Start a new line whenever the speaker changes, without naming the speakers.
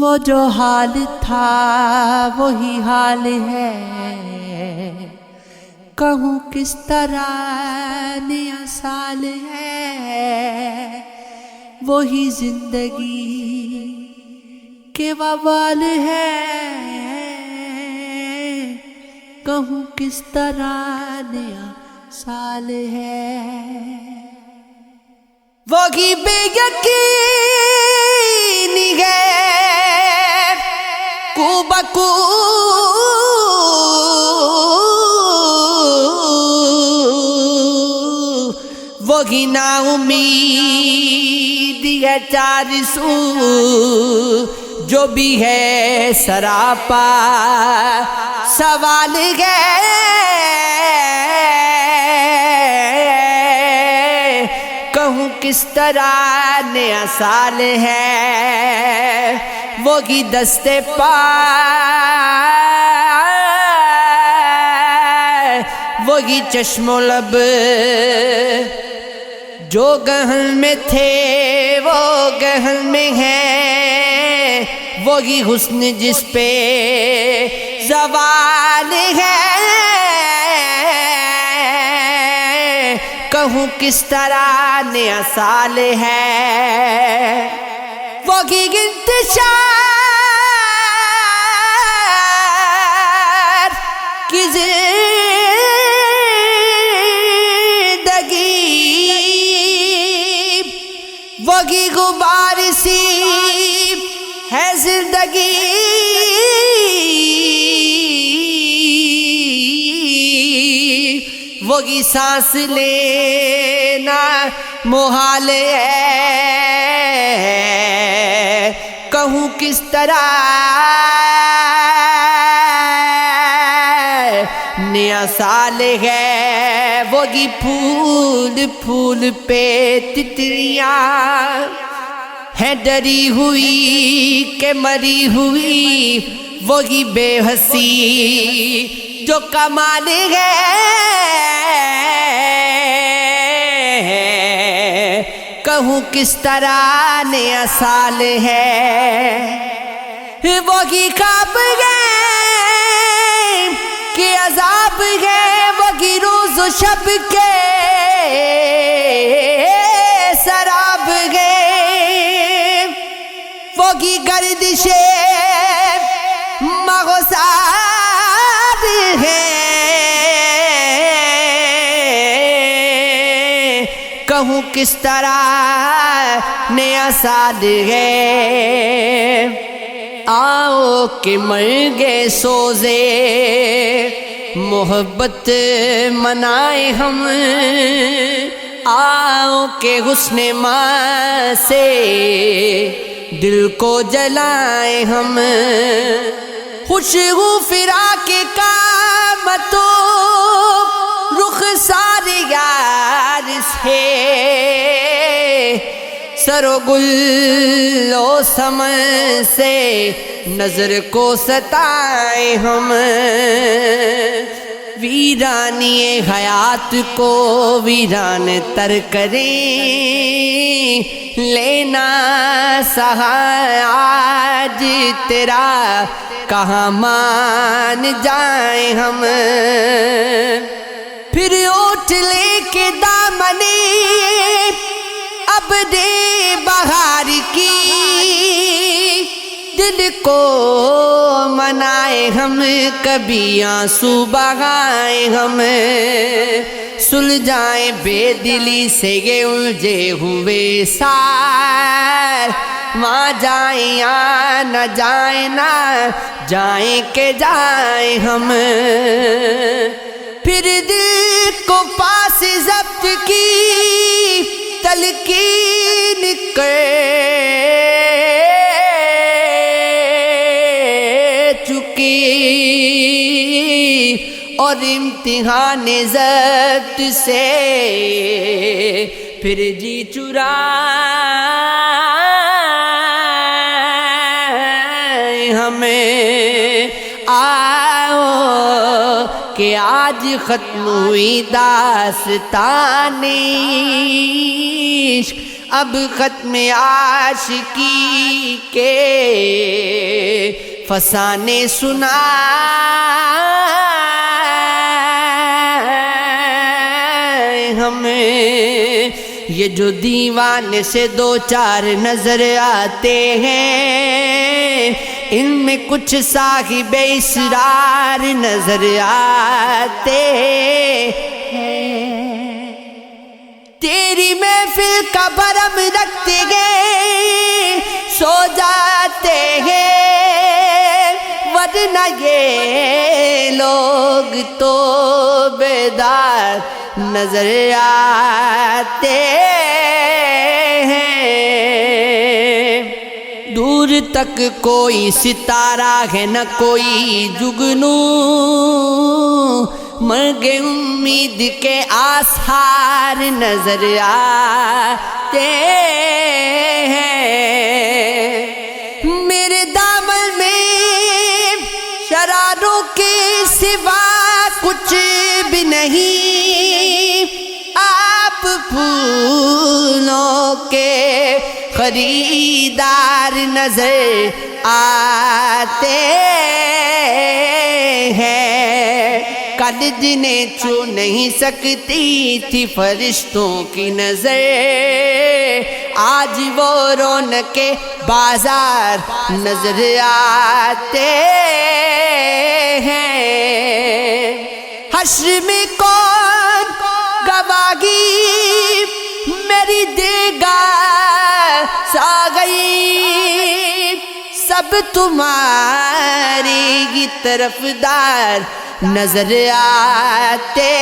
وہ جو حال تھا وہی حال ہے، کہوں کس طرح نیا سال ہے، وہی زندگی کے وبال ہے، کہوں کس طرح نیا سال ہے، وہی بے یقینی ہے کو بکو، وہی نا امید ہے چار سو، جو بھی ہے سراپا سوال ہے، کہوں کس طرح نیا سال ہے، وہی دستے پائے، وہی چشم و لب جو گہن میں تھے وہ گہن میں ہے، وہی حسن جس پہ زوال ہے، کہوں کس طرح نیا سال ہے، وہی انتشار کی زندگی، وہی غبار سی ہے زندگی، وہی سانس لینا محال ہے، کہوں کس طرح نیا سال ہے، وہی پھول پھول پہ تتلیاں ہے ڈری ہوئی کہ مری ہوئی، وہی بے ہنسی جو کمال ہے، کہوں کس طرح نیا سال ہے، وہی خواب ہے کہ عذاب ہے، وہی روز و شب کے سراب ہے، وہی گردش مغزار ہے، کہوں کس طرح نیا سال ہے، آؤ کہ مر گئے سوزے محبت منائے ہم، آؤ کہ حسن ماں سے دل کو جلائے ہم، خوشبو فراق قامتوں رخسار یار سے، سر و گل و سمن سے نظر کو ستائے ہم، ویرانی حیات کو ویران تر کریں، لینا سہا آج تیرا کہاں مان جائیں ہم، پھر اٹھ لے کے دامنِ ابر بہار کی، دل کو منائے ہم، کبھی آنسو بہائے ہم، سلجھائیں بے دلی سے یہ الجھے ہوئے سار، وہاں جائیں یا نہ جائیں نہ جائیں کہ جائیں ہم، پھر دل کو پاس ضبط کی تلقین کر چکی، اور امتحان ضبط سے پھر جی چرائے ہمیں، آؤ کہ آج ختم ہوئی داستان عشق، اب ختم عاشقی کے فسانے سنا ہمیں، یہ جو دیوانے سے دو چار نظر آتے ہیں، ان میں کچھ صاحب اسرار نظر آتے ہیں۔ تیری محفل کا بھرم رکھتے گئے سو جاتے ہیں، ورنہ یہ لوگ تو بیدار نظر آتے ہیں۔ دور تک کوئی ستارہ ہے نہ کوئی جگنو، مرگ امید کے آثار نظر آتے ہیں۔ میرے دامن میں شراروں کے سوا کچھ بھی نہیں، آپ پھولوں کے خریدار نظر آتے ہیں۔ کل جنہیں چھو نہیں سکتی تھی فرشتوں کی نظر، آج وہ رونق بازار نظر آتے ہیں۔ حشر میں کون گواہی میری دے گا سا گئی، سب تمہاری کی طرفدار نظر آتے